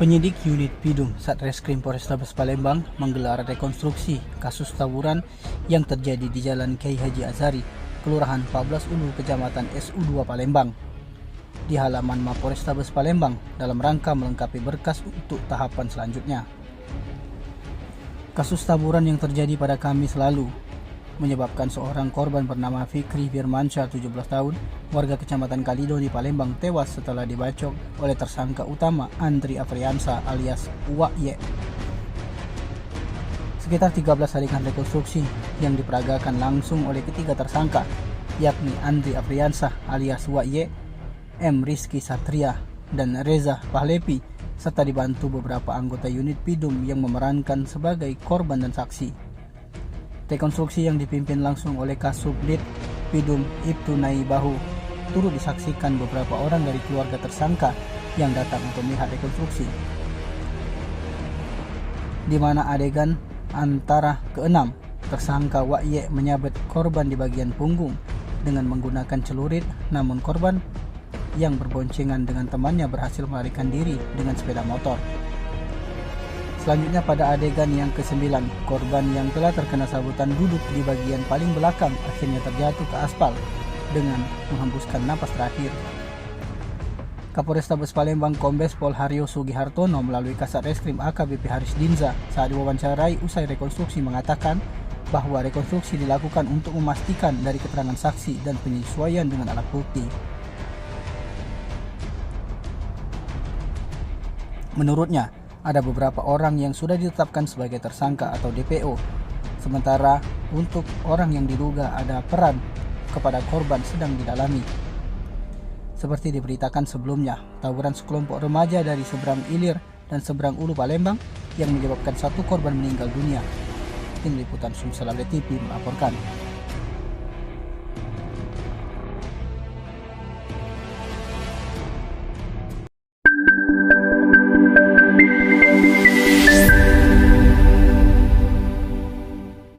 Penyidik Unit Pidum Satreskrim Polrestabes Palembang menggelar rekonstruksi kasus tawuran yang terjadi di Jalan Kyai Haji Azhari, Kelurahan 14 Ulu, Kecamatan SU2 Palembang, di halaman Mapolrestabes Palembang dalam rangka melengkapi berkas untuk tahapan selanjutnya. Kasus tawuran yang terjadi pada Kamis lalu menyebabkan seorang korban bernama Fikri Firmansyah 17 tahun, warga Kecamatan Kalido di Palembang tewas setelah dibacok oleh tersangka utama Andri Afriansa alias Wak Ye. Sekitar 13 adegan rekonstruksi yang diperagakan langsung oleh ketiga tersangka, yakni Andri Afriansa alias Wak Ye, M. Rizky Satria, dan Reza Pahlepi, serta dibantu beberapa anggota unit Pidum yang memerankan sebagai korban dan saksi. Rekonstruksi yang dipimpin langsung oleh Kasubdit Pidum Ibtu Naibahu turut disaksikan beberapa orang dari keluarga tersangka yang datang untuk melihat rekonstruksi, di mana adegan antara keenam tersangka Wak Ye menyabet korban di bagian punggung dengan menggunakan celurit, namun korban yang berboncengan dengan temannya berhasil melarikan diri dengan sepeda motor. Selanjutnya pada adegan yang ke-9, korban yang telah terkena sabutan duduk di bagian paling belakang akhirnya terjatuh ke aspal dengan menghembuskan napas terakhir. Kapolrestabes Palembang Kombes Pol Haryo Sugihartono melalui Kasat Reskrim AKBP Haris Dinza saat diwawancarai usai rekonstruksi mengatakan bahwa rekonstruksi dilakukan untuk memastikan dari keterangan saksi dan penyesuaian dengan alat bukti. Menurutnya, ada beberapa orang yang sudah ditetapkan sebagai tersangka atau DPO, sementara untuk orang yang diduga ada peran kepada korban sedang didalami. Seperti diberitakan sebelumnya, tawuran sekelompok remaja dari seberang Ilir dan seberang Ulu Palembang yang menyebabkan satu korban meninggal dunia. Tim Liputan Sumsel TV melaporkan.